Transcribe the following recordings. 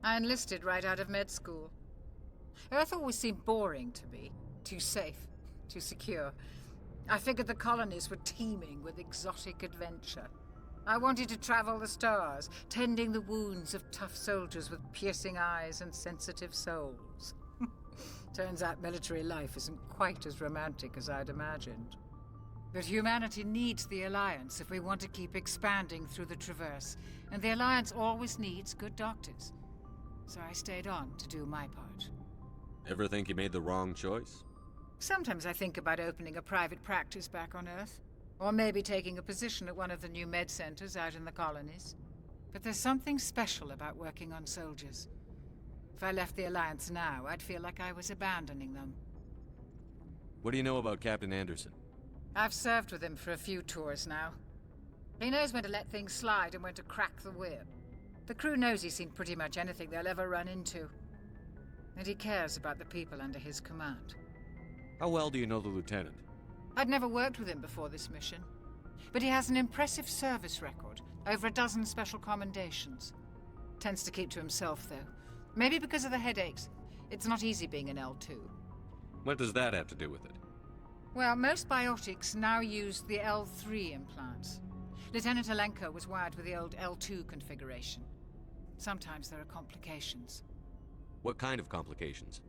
I enlisted right out of med school. Earth always seemed boring to me. Too safe, too secure. I figured the colonies were teeming with exotic adventure. I wanted to travel the stars, tending the wounds of tough soldiers with piercing eyes and sensitive souls. Turns out military life isn't quite as romantic as I'd imagined. But humanity needs the Alliance if we want to keep expanding through the Traverse, and the Alliance always needs good doctors. So I stayed on to do my part. Ever think you made the wrong choice? Sometimes I think about opening a private practice back on Earth. Or maybe taking a position at one of the new med centers out in the colonies. But there's something special about working on soldiers. If I left the Alliance now, I'd feel like I was abandoning them. What do you know about Captain Anderson? I've served with him for a few tours now. He knows when to let things slide and when to crack the whip. The crew knows he's seen pretty much anything they'll ever run into. And he cares about the people under his command. How well do you know the lieutenant? I'd never worked with him before this mission. But he has an impressive service record, over a dozen special commendations. Tends to keep to himself, though. Maybe because of the headaches. It's not easy being an L2. What does that have to do with it? Well, most biotics now use the L3 implants. Lieutenant Alenko was wired with the old L2 configuration. Sometimes there are complications. What kind of complications?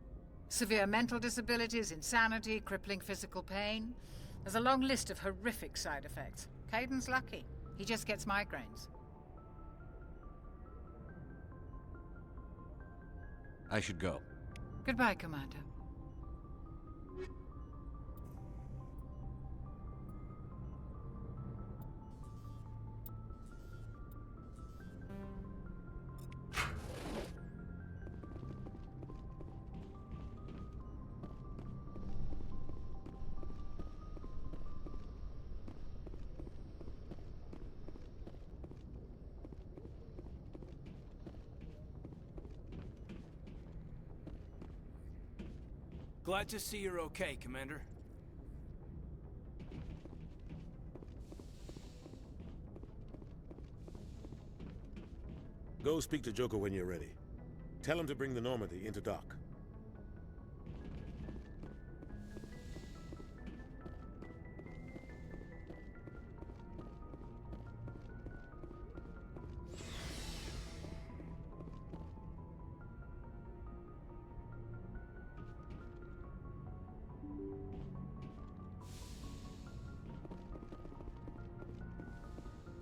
Severe mental disabilities, insanity, crippling physical pain. There's a long list of horrific side effects. Kaiden's lucky. He just gets migraines. I should go. Goodbye, Commander. Glad to see you're okay, Commander. Go speak to Joker when you're ready. Tell him to bring the Normandy into dock.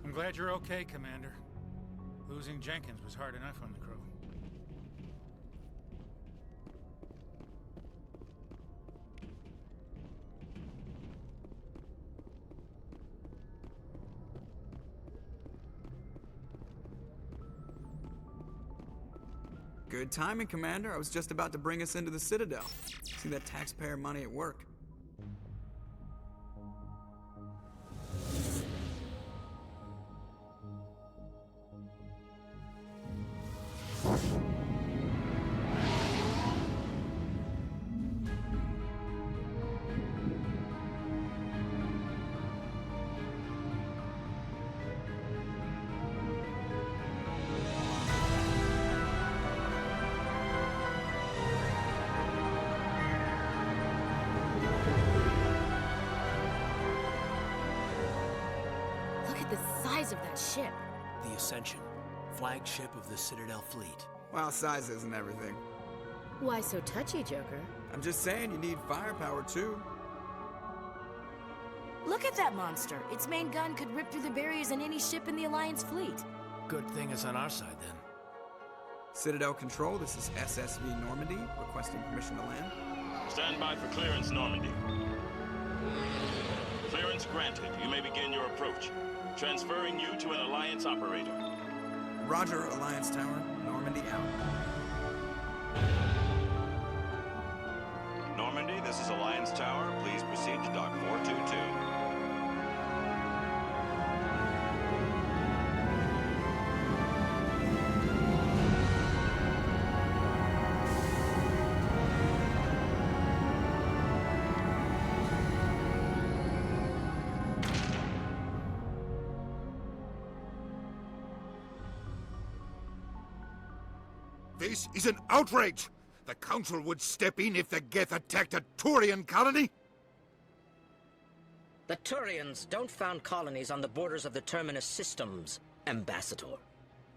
I'm glad you're okay, Commander. Losing Jenkins was hard enough on the crew. Good timing, Commander. I was just about to bring us into the Citadel. See that taxpayer money at work. The size of that ship. The Ascension, flagship of the Citadel fleet. Well, size isn't everything. Why so touchy, Joker? I'm just saying you need firepower, too. Look at that monster. Its main gun could rip through the barriers in any ship in the Alliance fleet. Good thing it's on our side, then. Citadel Control, this is SSV Normandy, requesting permission to land. Stand by for clearance, Normandy. Clearance granted. You may begin your approach. Transferring you to an Alliance operator. Roger, Alliance Tower. Normandy out. Normandy, this is Alliance Tower. Please proceed to Dock 422. place is an outrage! The Council would step in if the Geth attacked a Turian colony? The Turians don't found colonies on the borders of the Terminus systems, Ambassador.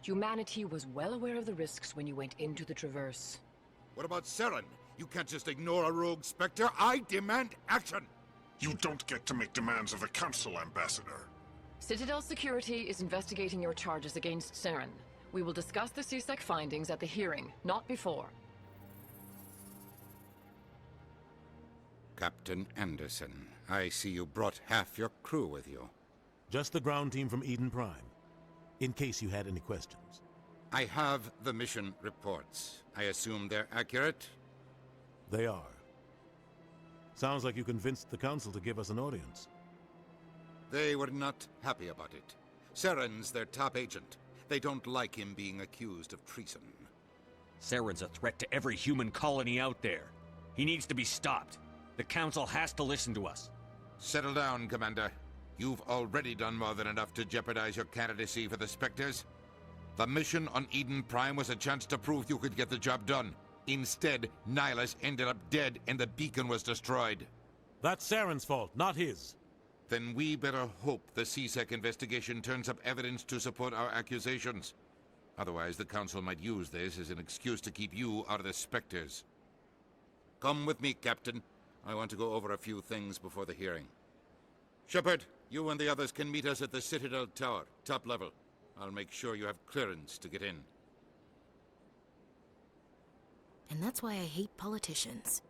Humanity was well aware of the risks when you went into the Traverse. What about Saren? You can't just ignore a rogue Spectre. I demand action! You don't get to make demands of the Council, Ambassador. Citadel Security is investigating your charges against Saren. We will discuss the CSEC findings at the hearing, not before. Captain Anderson, I see you brought half your crew with you. Just the ground team from Eden Prime, in case you had any questions. I have the mission reports. I assume they're accurate? They are. Sounds like you convinced the Council to give us an audience. They were not happy about it. Saren's their top agent. They don't like him being accused of treason. Saren's a threat to every human colony out there. He needs to be stopped. The Council has to listen to us. Settle down, Commander. You've already done more than enough to jeopardize your candidacy for the Spectres. The mission on Eden Prime was a chance to prove you could get the job done. Instead, Nihilus ended up dead and the beacon was destroyed. That's Saren's fault, not his. Then we better hope the CSEC investigation turns up evidence to support our accusations. Otherwise, the Council might use this as an excuse to keep you out of the Spectres. Come with me, Captain. I want to go over a few things before the hearing. Shepard, you and the others can meet us at the Citadel Tower, top level. I'll make sure you have clearance to get in. And that's why I hate politicians.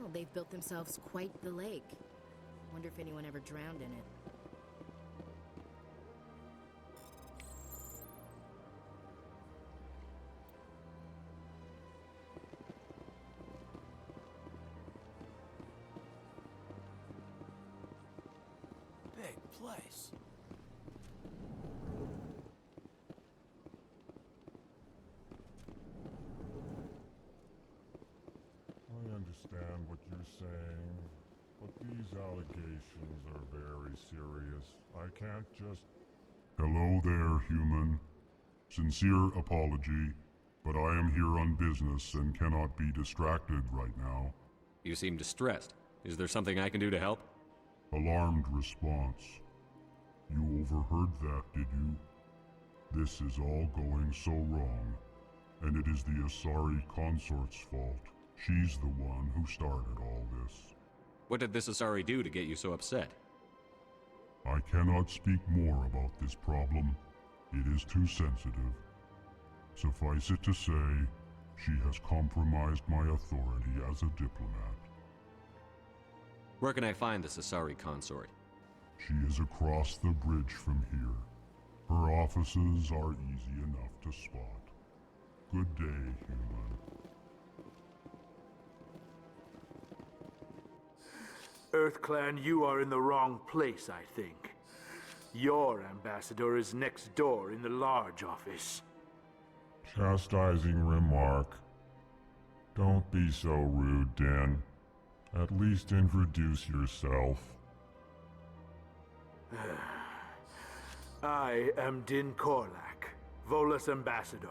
Well, they've built themselves quite the lake. Wonder if anyone ever drowned in it. Big place. I understand what you're saying, but these allegations are very serious. I can't just... Hello there, human. Sincere apology, but I am here on business and cannot be distracted right now. You seem distressed. Is there something I can do to help? Alarmed response. You overheard that, did you? This is all going so wrong, and it is the Asari consort's fault. She's the one who started all this. What did this Asari do to get you so upset? I cannot speak more about this problem. It is too sensitive. Suffice it to say, she has compromised my authority as a diplomat. Where can I find this Asari consort? She is across the bridge from here. Her offices are easy enough to spot. Good day, human. EarthClan, you are in the wrong place, I think. Your ambassador is next door in the large office. Chastising remark. Don't be so rude, Din. At least introduce yourself. I am Din Korlak, Volus ambassador.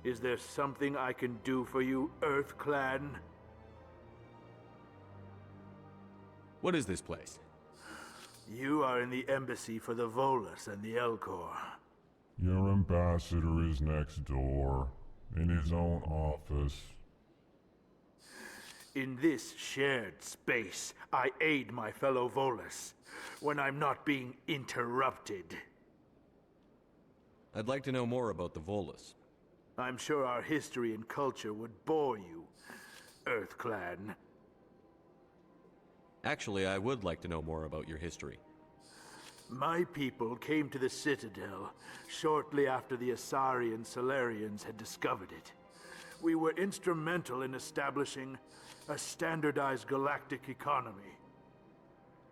Is there something I can do for you, EarthClan? What is this place? You are in the embassy for the Volus and the Elcor. Your ambassador is next door, in his own office. In this shared space, I aid my fellow Volus when I'm not being interrupted. I'd like to know more about the Volus. I'm sure our history and culture would bore you, EarthClan. Actually, I would like to know more about your history. My people came to the Citadel shortly after the Asari and Salarians had discovered it. We were instrumental in establishing a standardized galactic economy.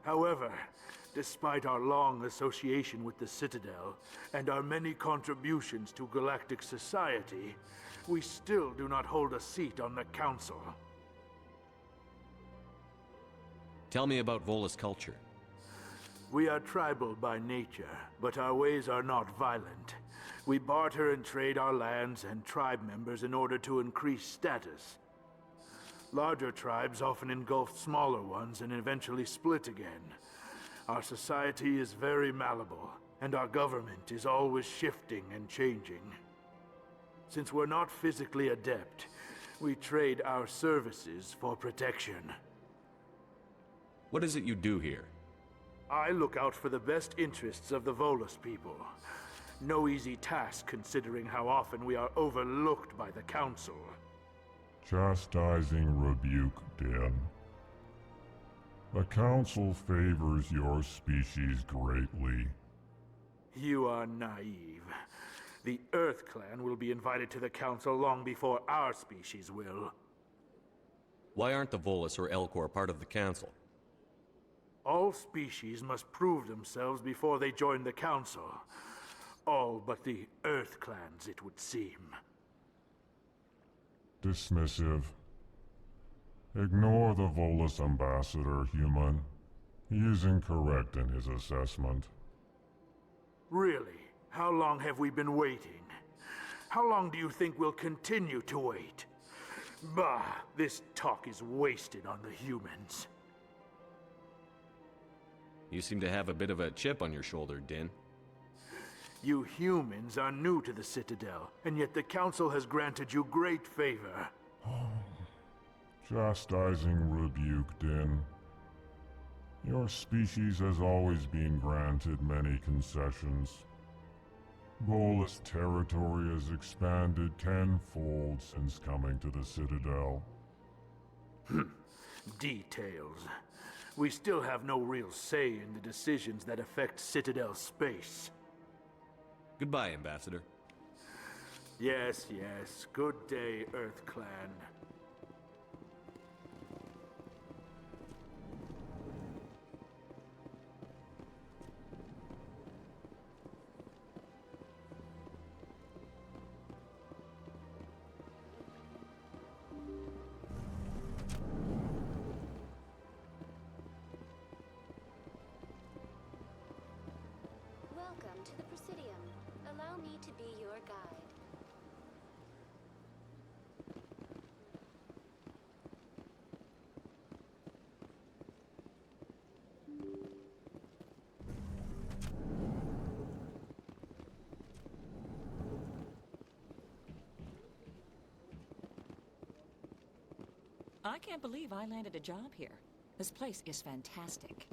However, despite our long association with the Citadel and our many contributions to galactic society, we still do not hold a seat on the Council. Tell me about Volus culture. We are tribal by nature, but our ways are not violent. We barter and trade our lands and tribe members in order to increase status. Larger tribes often engulf smaller ones and eventually split again. Our society is very malleable, and our government is always shifting and changing. Since we're not physically adept, we trade our services for protection. What is it you do here? I look out for the best interests of the Volus people. No easy task considering how often we are overlooked by the Council. Chastising rebuke, Din. The Council favors your species greatly. You are naive. The EarthClan will be invited to the Council long before our species will. Why aren't the Volus or Elcor part of the Council? All species must prove themselves before they join the Council. All but the EarthClans, it would seem. Dismissive. Ignore the Volus ambassador, human. He is incorrect in his assessment. Really? How long have we been waiting? How long do you think we'll continue to wait? Bah, this talk is wasted on the humans. You seem to have a bit of a chip on your shoulder, Din. You humans are new to the Citadel, and yet the Council has granted you great favor. Chastising rebuke, Din. Your species has always been granted many concessions. Volus territory has expanded tenfold since coming to the Citadel. Details. We still have no real say in the decisions that affect Citadel space. Goodbye, Ambassador. Yes, yes. Good day, EarthClan. Welcome to the Presidium. Allow me to be your guide. I can't believe I landed a job here. This place is fantastic.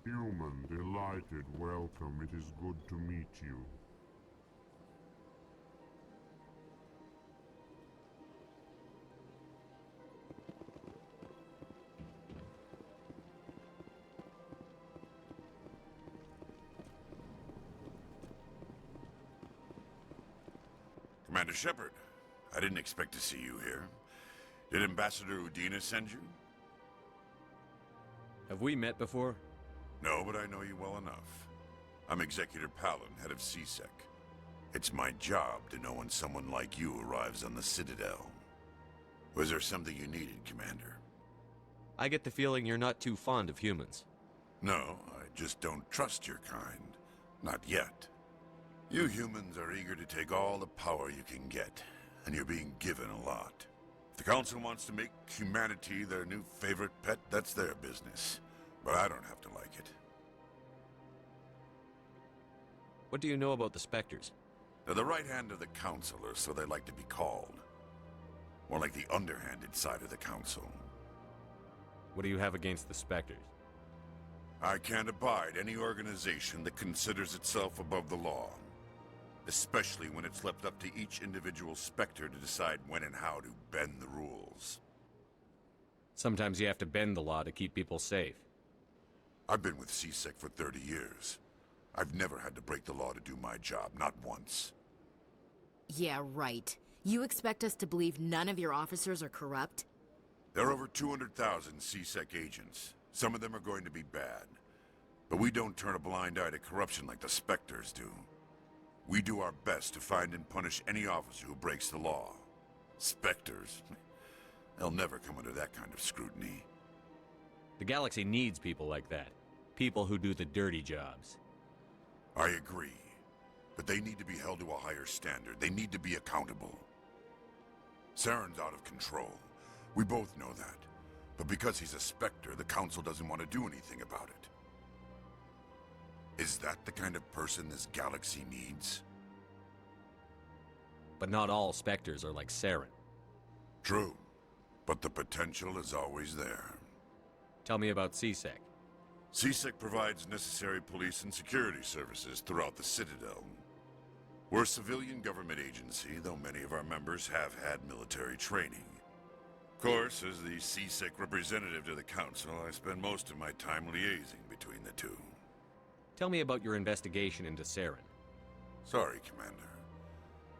Human, delighted, welcome. It is good to meet you. Commander Shepard, I didn't expect to see you here. Did Ambassador Udina send you? Have we met before? No, but I know you well enough. I'm Executor Palin, head of CSEC. It's my job to know when someone like you arrives on the Citadel. Was there something you needed, Commander? I get the feeling you're not too fond of humans. No, I just don't trust your kind. Not yet. You humans are eager to take all the power you can get, and you're being given a lot. If the Council wants to make humanity their new favorite pet, that's their business. But I don't have to like it. What do you know about the Spectres? They're the right hand of the Council, or so they like to be called. More like the underhanded side of the Council. What do you have against the Spectres? I can't abide any organization that considers itself above the law. Especially when it's left up to each individual Spectre to decide when and how to bend the rules. Sometimes you have to bend the law to keep people safe. I've been with CSEC for 30 years. I've never had to break the law to do my job, not once. Yeah, right. You expect us to believe none of your officers are corrupt? There are over 200,000 CSEC agents. Some of them are going to be bad. But we don't turn a blind eye to corruption like the Spectres do. We do our best to find and punish any officer who breaks the law. Spectres? They'll never come under that kind of scrutiny. The galaxy needs people like that. People who do the dirty jobs. I agree. But they need to be held to a higher standard. They need to be accountable. Saren's out of control. We both know that. But because he's a Spectre, the Council doesn't want to do anything about it. Is that the kind of person this galaxy needs? But not all Spectres are like Saren. True. But the potential is always there. Tell me about CSEC. CSEC provides necessary police and security services throughout the Citadel. We're a civilian government agency, though many of our members have had military training. Of course, as the CSEC representative to the Council, I spend most of my time liaising between the two. Tell me about your investigation into Saren. Sorry, Commander.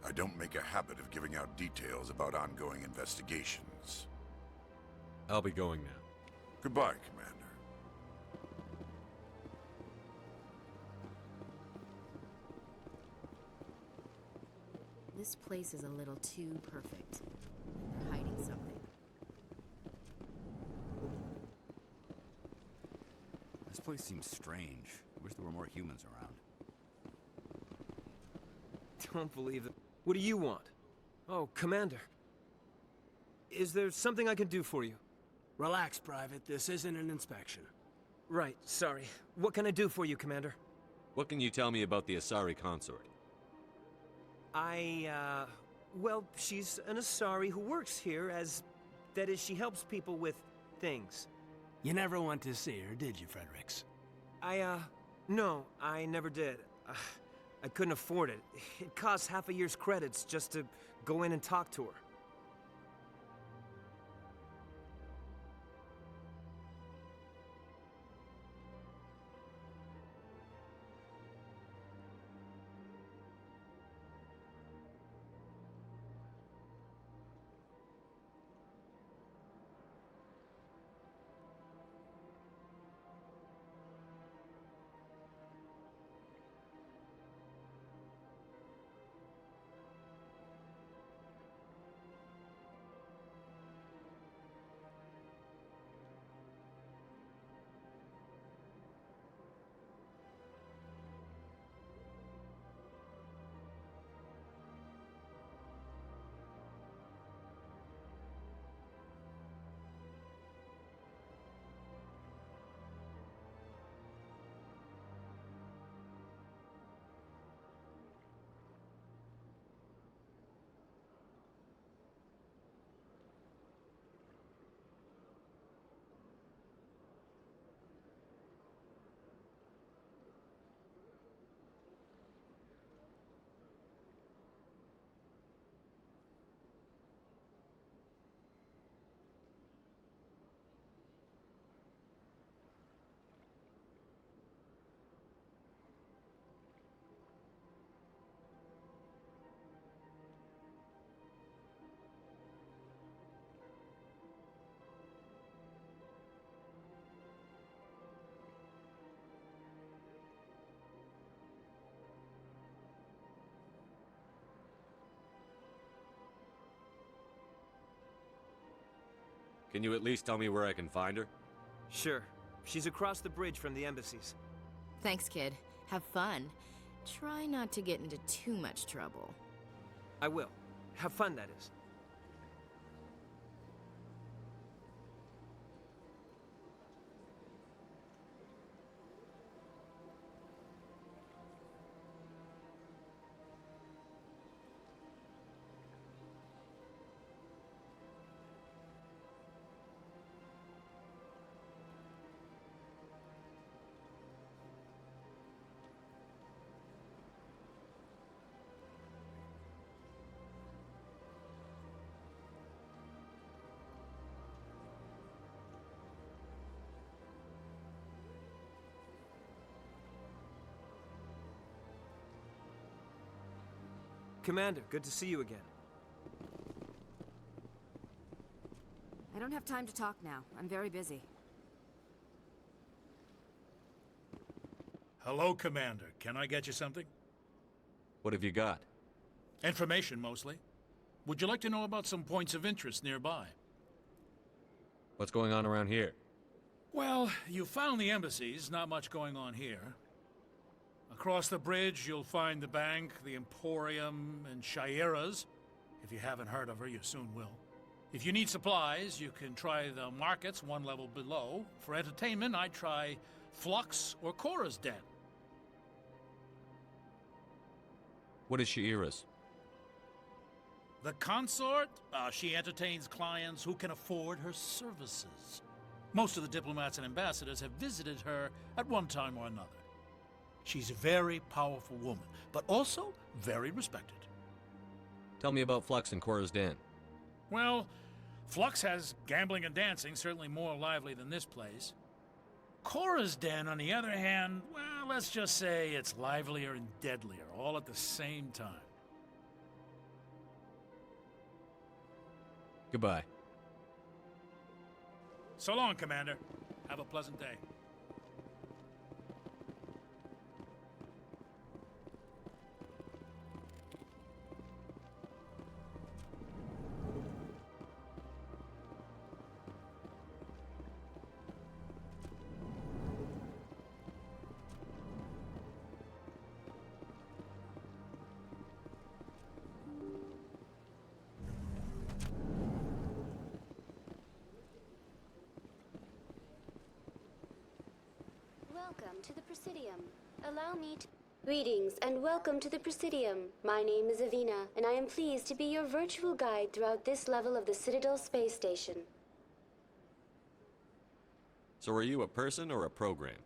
I don't make a habit of giving out details about ongoing investigations. I'll be going now. Goodbye, Commander. This place is a little too perfect. They're hiding something. This place seems strange. I wish there were more humans around. Don't believe it. What do you want? Oh, Commander. Is there something I can do for you? Relax, Private. This isn't an inspection. Right, sorry. What can I do for you, Commander? What can you tell me about the Asari consort? Well, she's an Asari who works here as... That is, she helps people with things. You never went to see her, did you, Fredericks? No, I never did. I couldn't afford it. It costs half a year's credits just to go in and talk to her. Can you at least tell me where I can find her? Sure. She's across the bridge from the embassies. Thanks, kid. Have fun. Try not to get into too much trouble. I will. Have fun, that is. Commander, good to see you again. I don't have time to talk now. I'm very busy. Hello, Commander. Can I get you something? What have you got? Information, mostly. Would you like to know about some points of interest nearby? What's going on around here? Well, you found the embassies. Not much going on here. Across the bridge, you'll find the bank, the Emporium, and Shayera's. If you haven't heard of her, you soon will. If you need supplies, you can try the markets one level below. For entertainment, I'd try Flux or Cora's Den. What is Shayera's? The consort? She entertains clients who can afford her services. Most of the diplomats and ambassadors have visited her at one time or another. She's a very powerful woman, but also very respected. Tell me about Flux and Cora's Den. Well, Flux has gambling and dancing, certainly more lively than this place. Cora's Den, on the other hand, well, let's just say it's livelier and deadlier, all at the same time. Goodbye. So long, Commander. Have a pleasant day. Welcome to the Presidium. Allow me to... Greetings and welcome to the Presidium. My name is Avina, and I am pleased to be your virtual guide throughout this level of the Citadel Space Station. So are you a person or a program?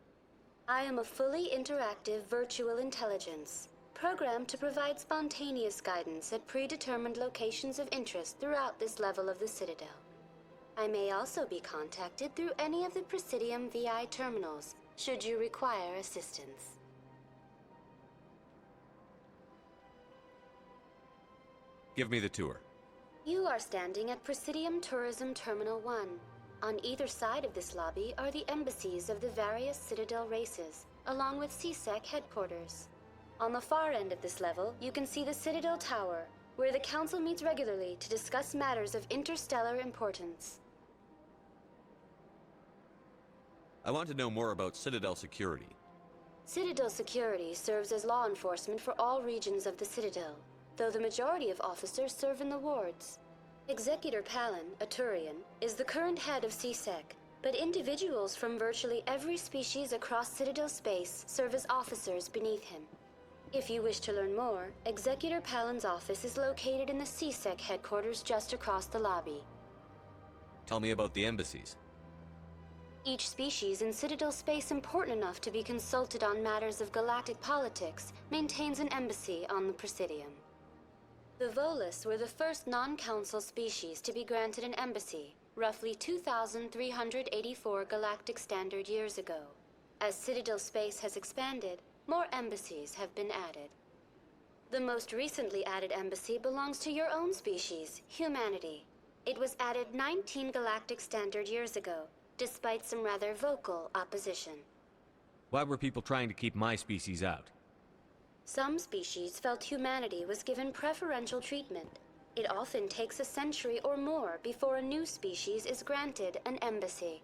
I am a fully interactive virtual intelligence, programmed to provide spontaneous guidance at predetermined locations of interest throughout this level of the Citadel. I may also be contacted through any of the Presidium VI terminals, should you require assistance. Give me the tour. You are standing at Presidium Tourism Terminal 1. On either side of this lobby are the embassies of the various Citadel races, along with CSEC headquarters. On the far end of this level, you can see the Citadel Tower, where the Council meets regularly to discuss matters of interstellar importance. I want to know more about Citadel security. Citadel security serves as law enforcement for all regions of the Citadel, though the majority of officers serve in the wards. Executor Palin, a Turian, is the current head of CSEC, but individuals from virtually every species across Citadel space serve as officers beneath him. If you wish to learn more, Executor Palin's office is located in the CSEC headquarters just across the lobby. Tell me about the embassies. Each species in Citadel space important enough to be consulted on matters of galactic politics maintains an embassy on the Presidium. The Volus were the first non-council species to be granted an embassy, roughly 2,384 galactic standard years ago. As Citadel space has expanded, more embassies have been added. The most recently added embassy belongs to your own species, humanity. It was added 19 galactic standard years ago, despite some rather vocal opposition. Why were people trying to keep my species out? Some species felt humanity was given preferential treatment. It often takes a century or more before a new species is granted an embassy.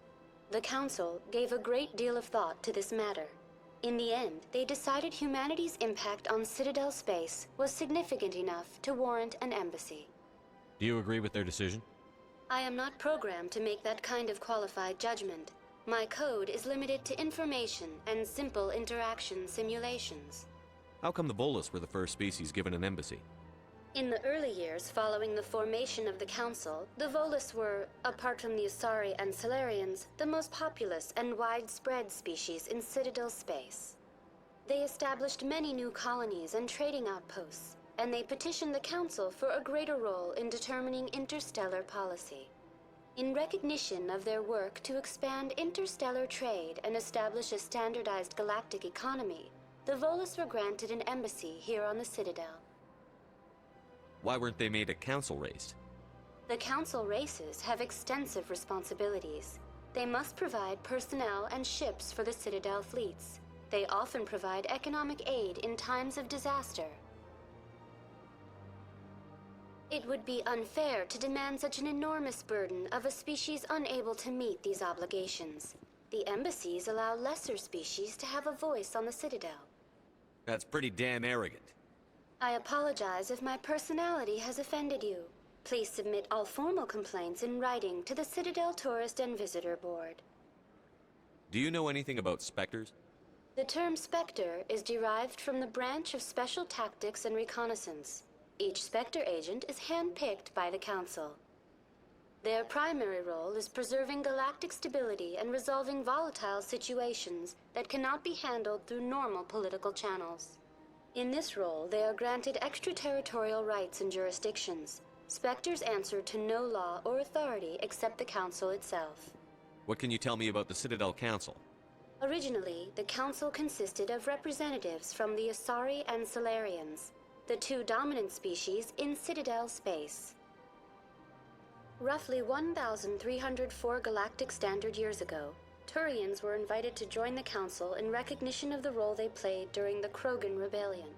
The Council gave a great deal of thought to this matter. In the end, they decided humanity's impact on Citadel space was significant enough to warrant an embassy. Do you agree with their decision? I am not programmed to make that kind of qualified judgment. My code is limited to information and simple interaction simulations. How come the Volus were the first species given an embassy? In the early years following the formation of the Council, the Volus were, apart from the Asari and Solarians, the most populous and widespread species in Citadel space. They established many new colonies and trading outposts, and they petitioned the Council for a greater role in determining interstellar policy. In recognition of their work to expand interstellar trade and establish a standardized galactic economy, the Volus were granted an embassy here on the Citadel. Why weren't they made a council race? The council races have extensive responsibilities. They must provide personnel and ships for the Citadel fleets. They often provide economic aid in times of disaster. It would be unfair to demand such an enormous burden of a species unable to meet these obligations. The embassies allow lesser species to have a voice on the Citadel. That's pretty damn arrogant. I apologize if my personality has offended you. Please submit all formal complaints in writing to the Citadel Tourist and Visitor Board. Do you know anything about Spectres? The term Spectre is derived from the branch of Special Tactics and Reconnaissance. Each Spectre agent is handpicked by the Council. Their primary role is preserving galactic stability and resolving volatile situations that cannot be handled through normal political channels. In this role, they are granted extraterritorial rights and jurisdictions. Spectres answer to no law or authority except the Council itself. What can you tell me about the Citadel Council? Originally, the Council consisted of representatives from the Asari and Solarians, the two dominant species in Citadel space. Roughly 1,304 galactic standard years ago, Turians were invited to join the Council in recognition of the role they played during the Krogan Rebellion.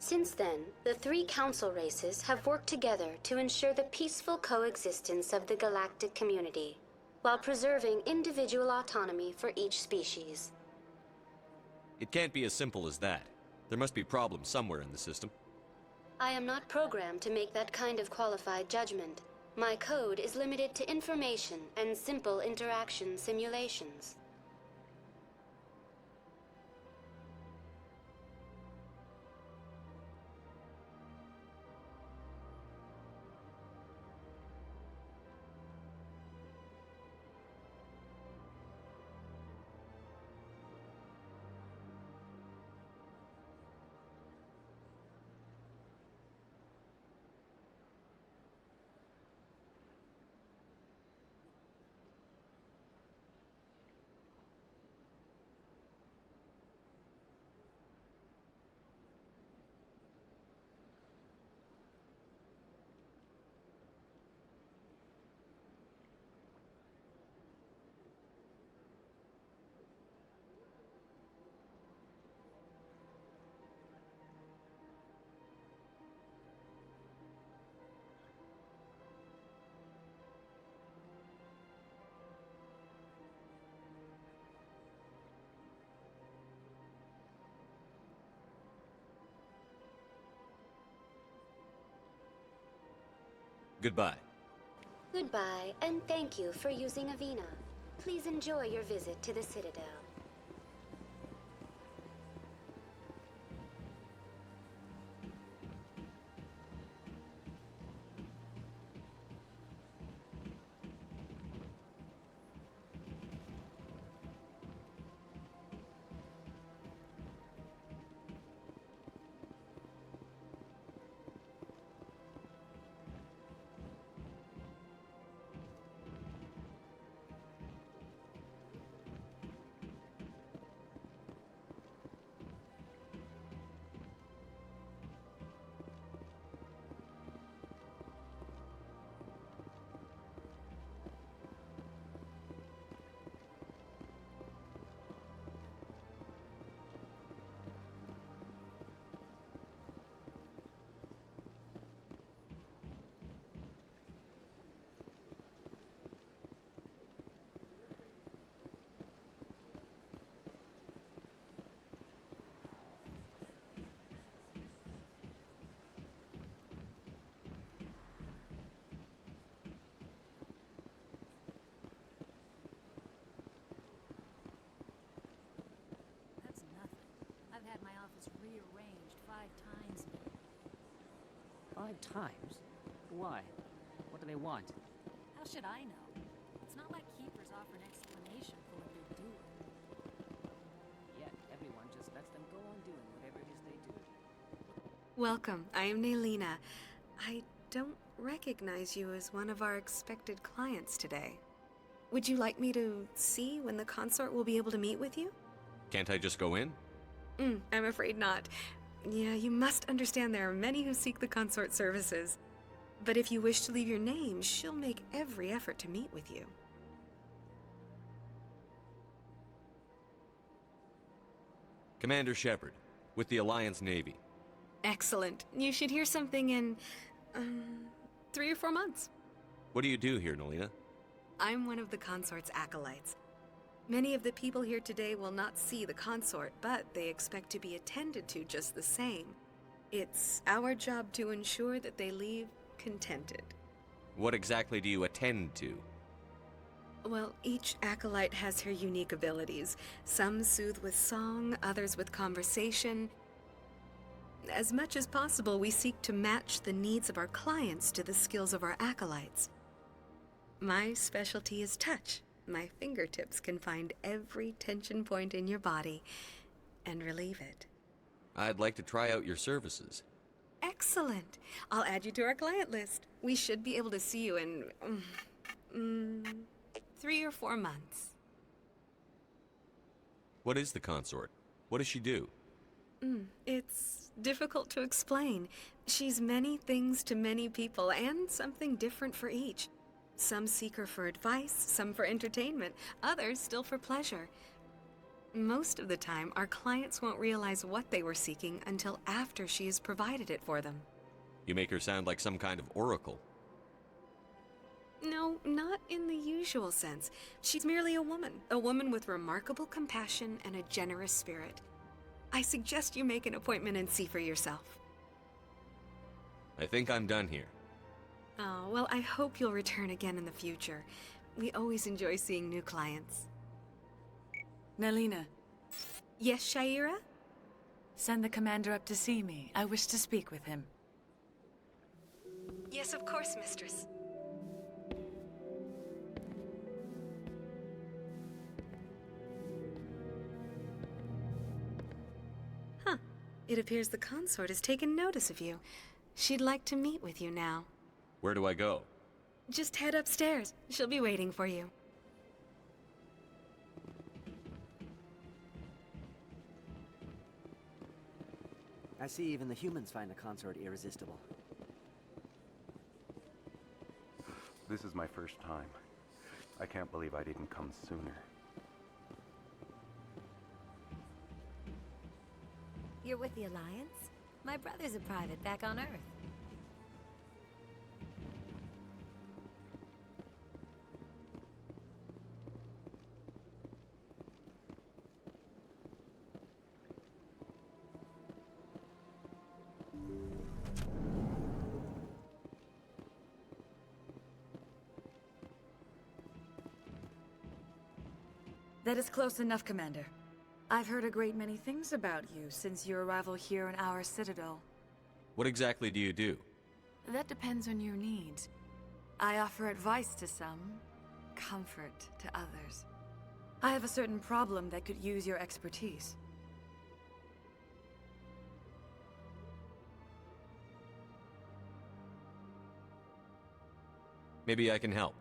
Since then, the three Council races have worked together to ensure the peaceful coexistence of the galactic community, while preserving individual autonomy for each species. It can't be as simple as that. There must be problems somewhere in the system. I am not programmed to make that kind of qualified judgment. My code is limited to information and simple interaction simulations. Goodbye. Goodbye, and thank you for using Avina. Please enjoy your visit to the Citadel. Rearranged 5 times. 5 times? Why? What do they want? How should I know? It's not like Keepers offer an explanation for what they're doing. Yet everyone just lets them go on doing whatever it is they do. Welcome, I am Naylina. I don't recognize you as one of our expected clients today. Would you like me to see when the consort will be able to meet with you? Can't I just go in? I'm afraid not. Yeah, you must understand there are many who seek the consort services. But if you wish to leave your name, she'll make every effort to meet with you. Commander Shepard, with the Alliance Navy. Excellent. You should hear something in, 3 or 4 months. What do you do here, Nelina? I'm one of the consort's acolytes. Many of the people here today will not see the consort, but they expect to be attended to just the same. It's our job to ensure that they leave contented. What exactly do you attend to? Well, each acolyte has her unique abilities. Some soothe with song, others with conversation. As much as possible, we seek to match the needs of our clients to the skills of our acolytes. My specialty is touch. My fingertips can find every tension point in your body and relieve it. I'd like to try out your services. Excellent. I'll add you to our client list. We should be able to see you in 3 or 4 months. What is the consort? What does she do? It's difficult to explain. She's many things to many people, and something different for each. Some seek her for advice, some for entertainment, others still for pleasure. Most of the time, our clients won't realize what they were seeking until after she has provided it for them. You make her sound like some kind of oracle. No, not in the usual sense. She's merely a woman with remarkable compassion and a generous spirit. I suggest you make an appointment and see for yourself. I think I'm done here. Oh, well, I hope you'll return again in the future. We always enjoy seeing new clients. Nelina. Yes, Sha'ira? Send the commander up to see me. I wish to speak with him. Yes, of course, mistress. Huh. It appears the consort has taken notice of you. She'd like to meet with you now. Where do I go? Just head upstairs. She'll be waiting for you. I see even the humans find the consort irresistible. This is my first time. I can't believe I didn't come sooner. You're with the Alliance? My brother's a private back on Earth. That is close enough, Commander. I've heard a great many things about you since your arrival here in our citadel. What exactly do you do? That depends on your needs. I offer advice to some, comfort to others. I have a certain problem that could use your expertise. Maybe I can help.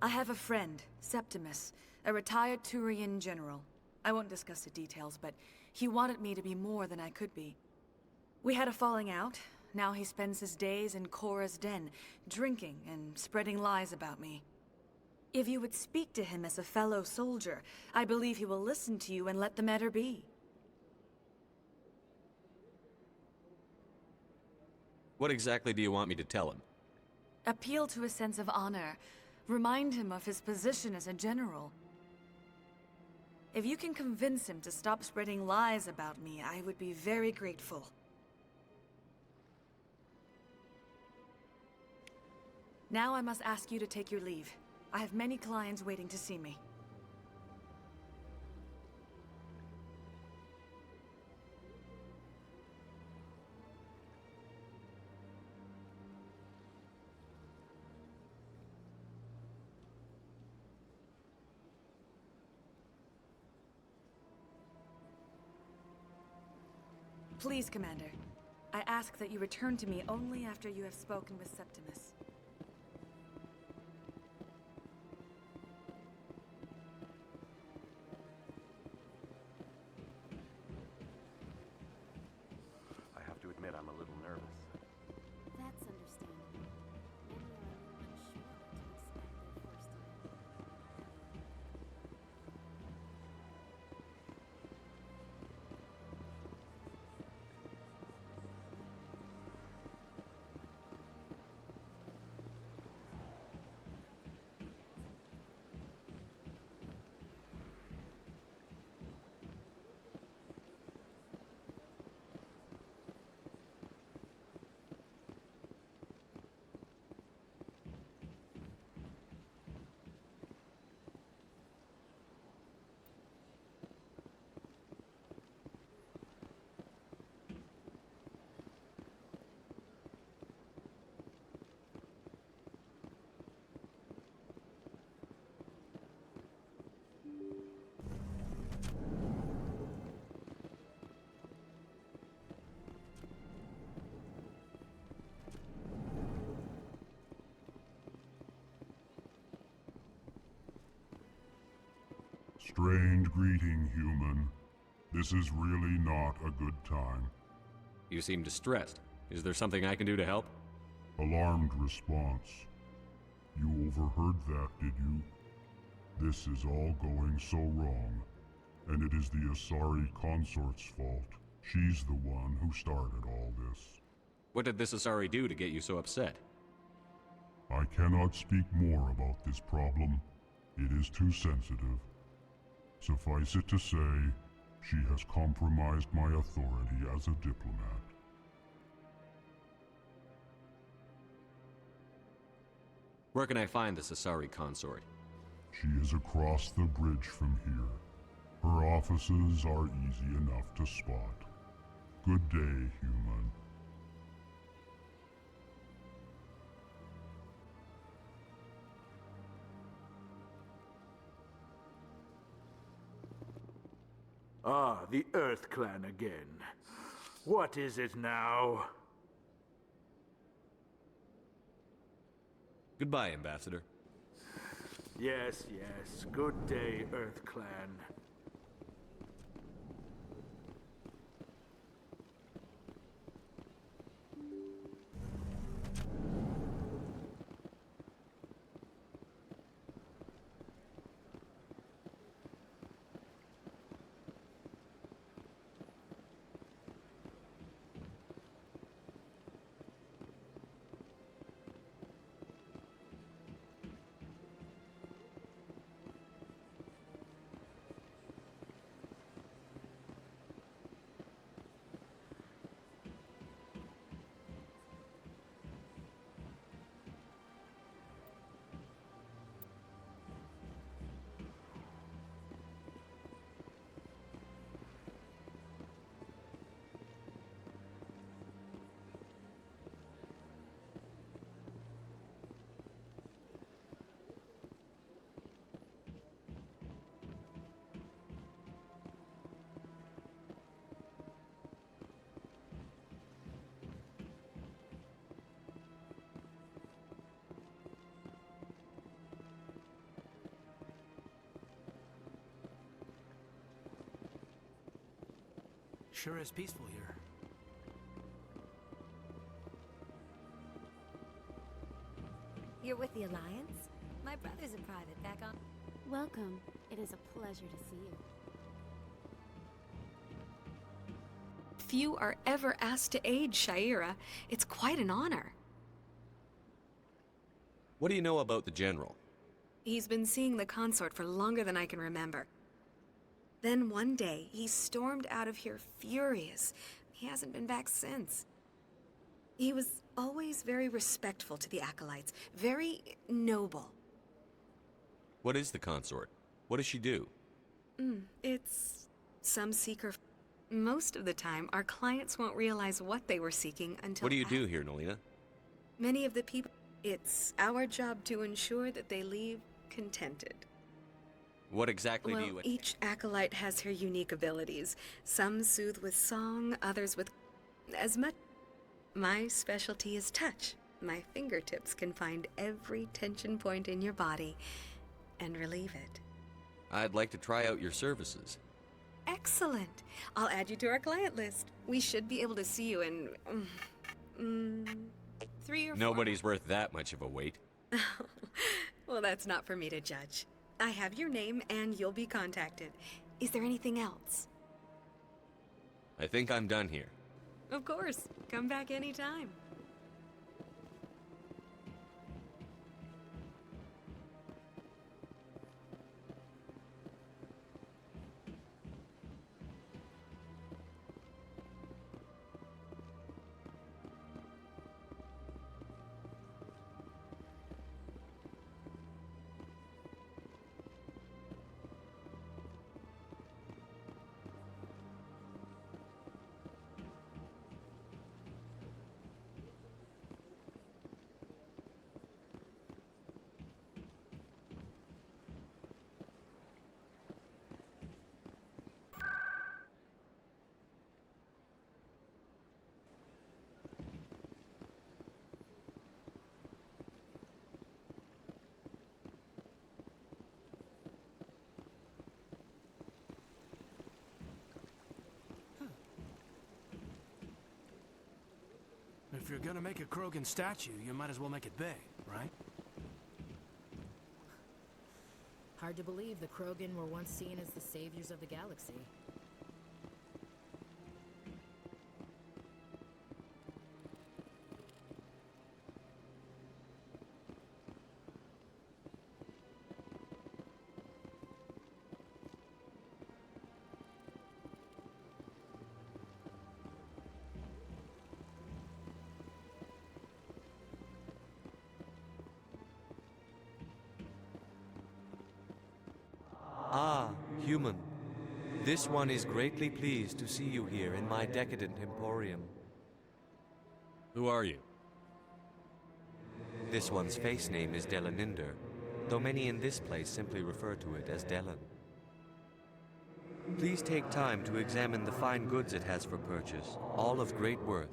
I have a friend, Septimus, a retired Turian general. I won't discuss the details, but he wanted me to be more than I could be. We had a falling out. Now he spends his days in Korra's den, drinking and spreading lies about me. If you would speak to him as a fellow soldier, I believe he will listen to you and let the matter be. What exactly do you want me to tell him? Appeal to his sense of honor. Remind him of his position as a general. If you can convince him to stop spreading lies about me, I would be very grateful. Now I must ask you to take your leave. I have many clients waiting to see me. Please, Commander. I ask that you return to me only after you have spoken with Septimus. I'm a little nervous. That's understandable. Many are unsure what to expect their first time. Strange greeting, human. This is really not a good time. You seem distressed. Is there something I can do to help? Alarmed response. You overheard that, did you? This is all going so wrong, and it is the Asari consort's fault. She's the one who started all this. What did this Asari do to get you so upset? I cannot speak more about this problem. It is too sensitive. Suffice it to say, she has compromised my authority as a diplomat. Where can I find this Asari consort? She is across the bridge from here. Her offices are easy enough to spot. Good day, human. Ah, the Earth Clan again. What is it now? Goodbye, Ambassador. Yes, yes. Good day, Earth Clan. Sure is peaceful here. You're with the Alliance? My brother's a private back on. Welcome. It is a pleasure to see you. Few are ever asked to aid Sha'ira. It's quite an honor. What do you know about the General? He's been seeing the consort for longer than I can remember. Then one day, he stormed out of here furious. He hasn't been back since. He was always very respectful to the Acolytes, very noble. What is the consort? What does she do? It's some seeker. Most of the time, our clients won't realize what they were seeking until... What do you do here, Nolina? Many of the people... It's our job to ensure that they leave contented. What exactly Well, do you... each acolyte has her unique abilities. Some soothe with song, others with... as much... My specialty is touch. My fingertips can find every tension point in your body and relieve it. I'd like to try out your services. Excellent. I'll add you to our client list. We should be able to see you in 3 or 4. Nobody's worth that much of a wait. Well, that's not for me to judge. I have your name and you'll be contacted. Is there anything else? I think I'm done here. Of course. Come back anytime. If you're gonna make a Krogan statue, you might as well make it big, right? Hard to believe the Krogan were once seen as the saviors of the galaxy. Ah, human. This one is greatly pleased to see you here in my decadent emporium. Who are you? This one's face name is Delaninder, though many in this place simply refer to it as Delan. Please take time to examine the fine goods it has for purchase, all of great worth.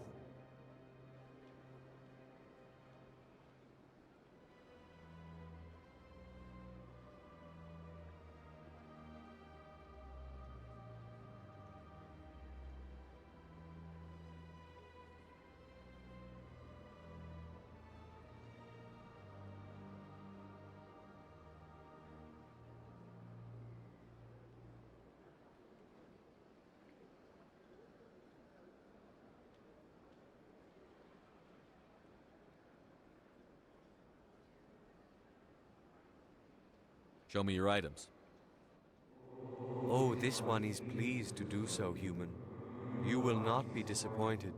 Show me your items. Oh, this one is pleased to do so, human. You will not be disappointed.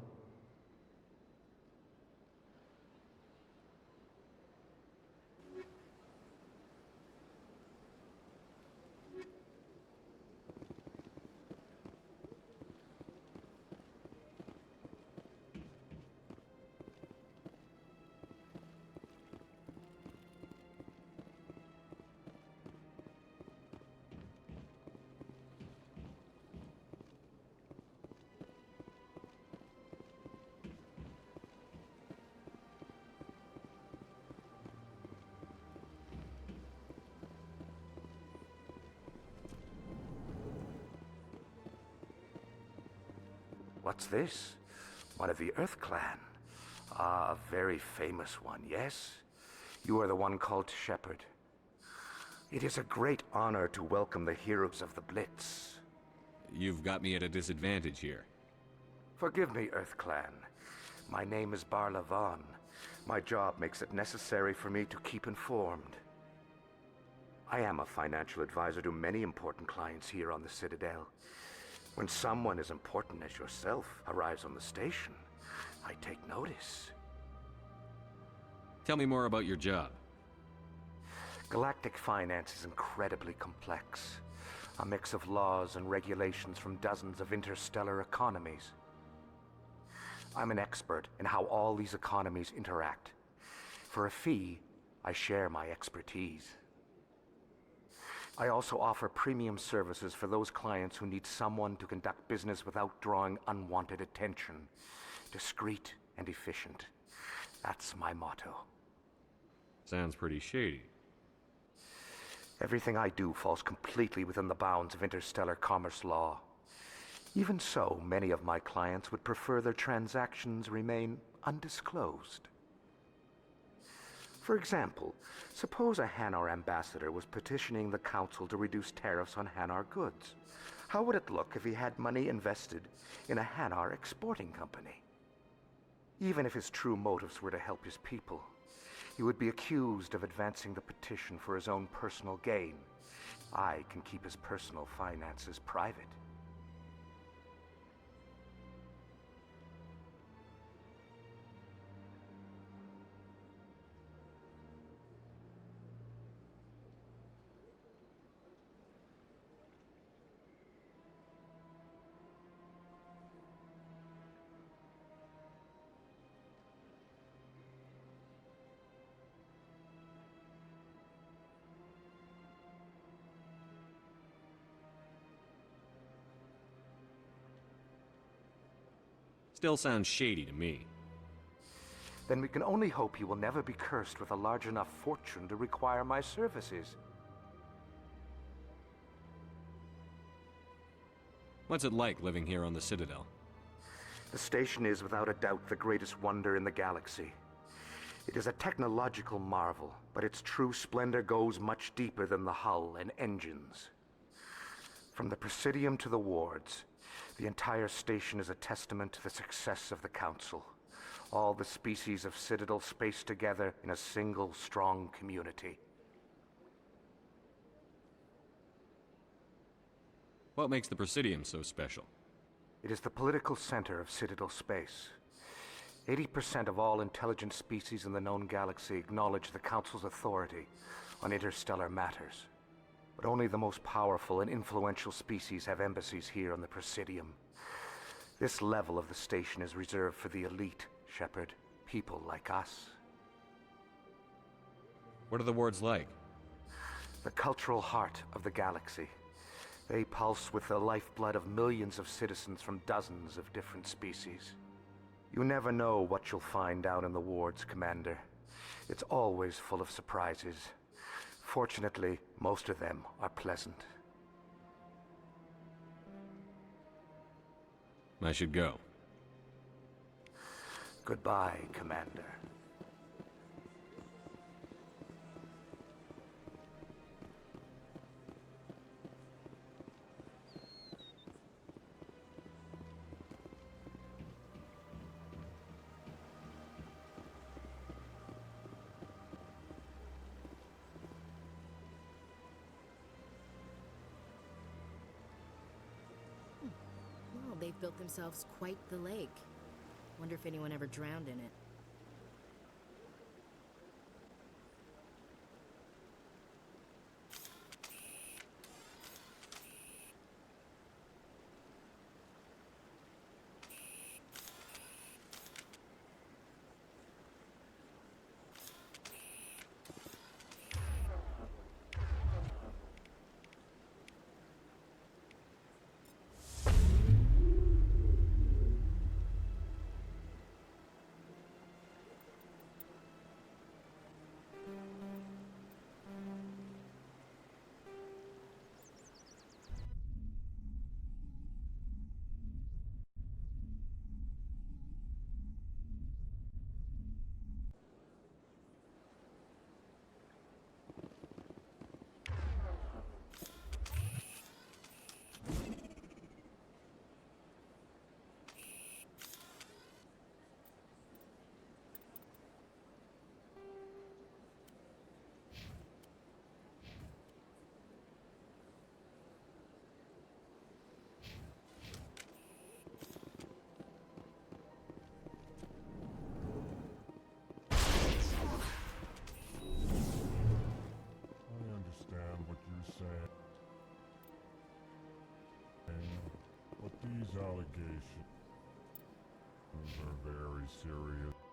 What's this? One of the Earth Clan. Ah, a very famous one, yes? You are the one called Shepard. It is a great honor to welcome the heroes of the Blitz. You've got me at a disadvantage here. Forgive me, Earth Clan. My name is Barla Vaughn. My job makes it necessary for me to keep informed. I am a financial advisor to many important clients here on the Citadel. When someone as important as yourself arrives on the station, I take notice. Tell me more about your job. Galactic finance is incredibly complex. A mix of laws and regulations from dozens of interstellar economies. I'm an expert in how all these economies interact. For a fee, I share my expertise. I also offer premium services for those clients who need someone to conduct business without drawing unwanted attention. Discreet and efficient. That's my motto. Sounds pretty shady. Everything I do falls completely within the bounds of interstellar commerce law. Even so, many of my clients would prefer their transactions remain undisclosed. For example, suppose a Hanar ambassador was petitioning the Council to reduce tariffs on Hanar goods. How would it look if he had money invested in a Hanar exporting company? Even if his true motives were to help his people, he would be accused of advancing the petition for his own personal gain. I can keep his personal finances private. Still sounds shady to me. Then we can only hope he will never be cursed with a large enough fortune to require my services. What's it like living here on the Citadel? The station is without a doubt the greatest wonder in the galaxy. It is a technological marvel, but its true splendor goes much deeper than the hull and engines. From the Presidium to the wards, the entire station is a testament to the success of the Council. All the species of Citadel spaced together in a single strong community. What makes the Presidium so special? It is the political center of Citadel space. 80% of all intelligent species in the known galaxy acknowledge the Council's authority on interstellar matters. But only the most powerful and influential species have embassies here on the Presidium. This level of the station is reserved for the elite, Shepard. People like us. What are the wards like? The cultural heart of the galaxy. They pulse with the lifeblood of millions of citizens from dozens of different species. You never know what you'll find down in the wards, Commander. It's always full of surprises. Fortunately, most of them are pleasant. I should go. Goodbye, Commander. Well, they've built themselves quite the lake. Wonder if anyone ever drowned in it. But these allegations are very serious.